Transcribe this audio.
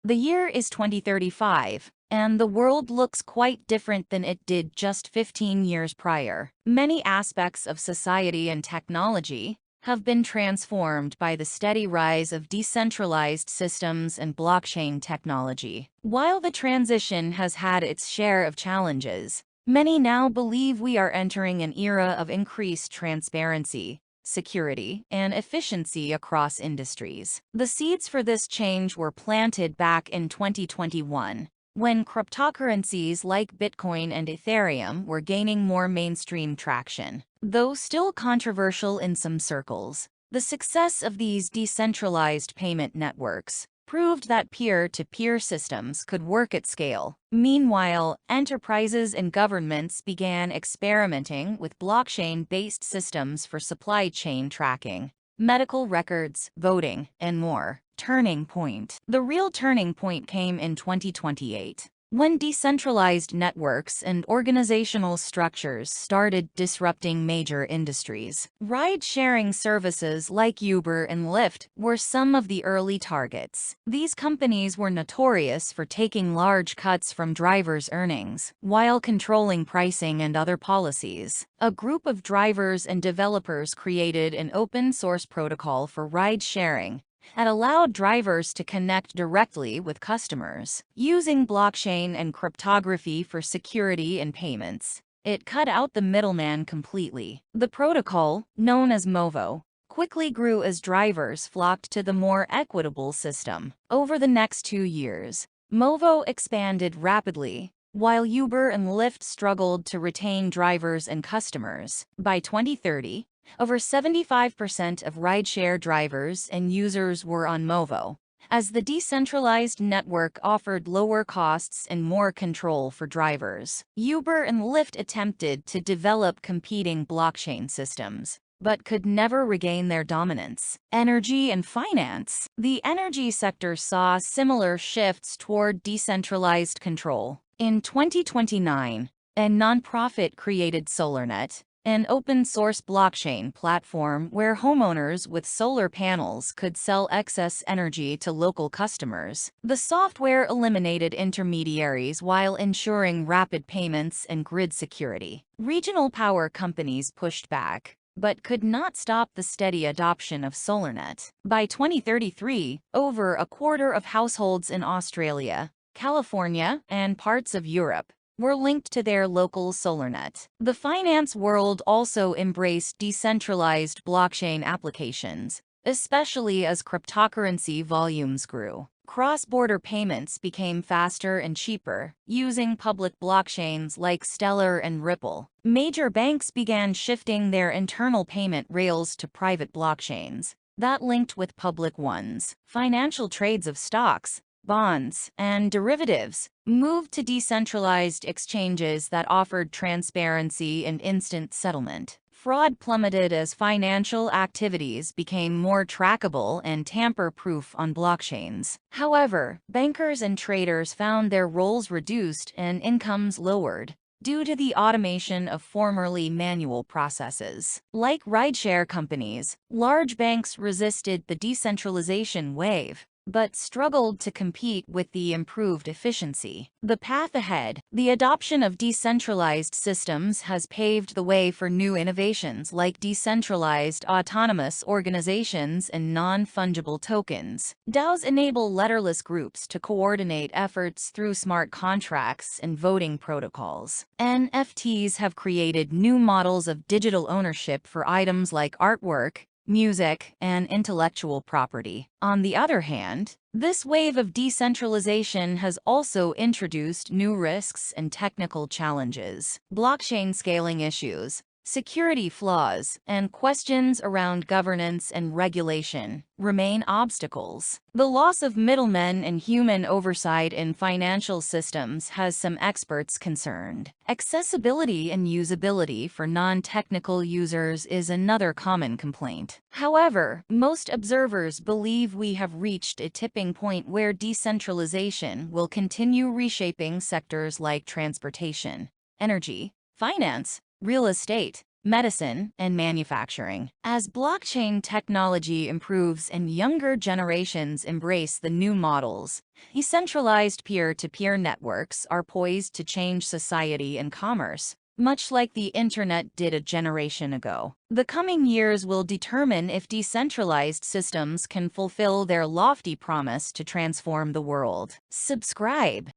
The year is 2035, and the world looks quite different than it did just 15 years prior. Many aspects of society and technology have been transformed by the steady rise of decentralized systems and blockchain technology. While the transition has had its share of challenges, many now believe we are entering an era of increased transparency, security, and efficiency across industries. The seeds for this change were planted back in 2021, when cryptocurrencies like Bitcoin and Ethereum were gaining more mainstream traction. Though still controversial in some circles, the success of these decentralized payment networks proved that peer-to-peer systems could work at scale. Meanwhile, enterprises and governments began experimenting with blockchain-based systems for supply chain tracking, medical records, voting, and more. Turning point. The real turning point came in 2028, when decentralized networks and organizational structures started disrupting major industries. Ride-sharing services like Uber and Lyft were some of the early targets. These companies were notorious for taking large cuts from drivers' earnings, while controlling pricing and other policies. A group of drivers and developers created an open-source protocol for ride-sharing and allowed drivers to connect directly with customers. Using blockchain and cryptography for security and payments, it cut out the middleman completely. The protocol, known as MOVO, quickly grew as drivers flocked to the more equitable system. Over the next 2 years, MOVO expanded rapidly, while Uber and Lyft struggled to retain drivers and customers. By 2030, over 75% of rideshare drivers and users were on MOVO, as the decentralized network offered lower costs and more control for drivers. Uber and Lyft attempted to develop competing blockchain systems, but could never regain their dominance. Energy and finance. The energy sector saw similar shifts toward decentralized control. In 2029, a nonprofit created SolarNet, an open-source blockchain platform where homeowners with solar panels could sell excess energy to local customers. The software eliminated intermediaries while ensuring rapid payments and grid security. Regional power companies pushed back, but could not stop the steady adoption of SolarNet. By 2033, over a quarter of households in Australia, California, and parts of Europe were linked to their local SolarNet. The finance world also embraced decentralized blockchain applications, especially as cryptocurrency volumes grew. Cross-border payments became faster and cheaper, using public blockchains like Stellar and Ripple. Major banks began shifting their internal payment rails to private blockchains that linked with public ones. Financial trades of stocks, bonds, and derivatives moved to decentralized exchanges that offered transparency and instant settlement. Fraud plummeted as financial activities became more trackable and tamper-proof on blockchains. However, bankers and traders found their roles reduced and incomes lowered due to the automation of formerly manual processes. Like rideshare companies, large banks resisted the decentralization wave, but struggled to compete with the improved efficiency. The path ahead. The adoption of decentralized systems has paved the way for new innovations like decentralized autonomous organizations and non-fungible tokens. DAOs enable letterless groups to coordinate efforts through smart contracts and voting protocols. NFTs have created new models of digital ownership for items like artwork, music, and intellectual property. On the other hand, this wave of decentralization has also introduced new risks and technical challenges. Blockchain scaling issues, security flaws, and questions around governance and regulation remain obstacles. The loss of middlemen and human oversight in financial systems has some experts concerned. Accessibility and usability for non-technical users is another common complaint. However, most observers believe we have reached a tipping point where decentralization will continue reshaping sectors like transportation, energy, finance, real estate, medicine, and manufacturing. As blockchain technology improves and younger generations embrace the new models, decentralized peer-to-peer networks are poised to change society and commerce, much like the internet did a generation ago. The coming years will determine if decentralized systems can fulfill their lofty promise to transform the world. Subscribe.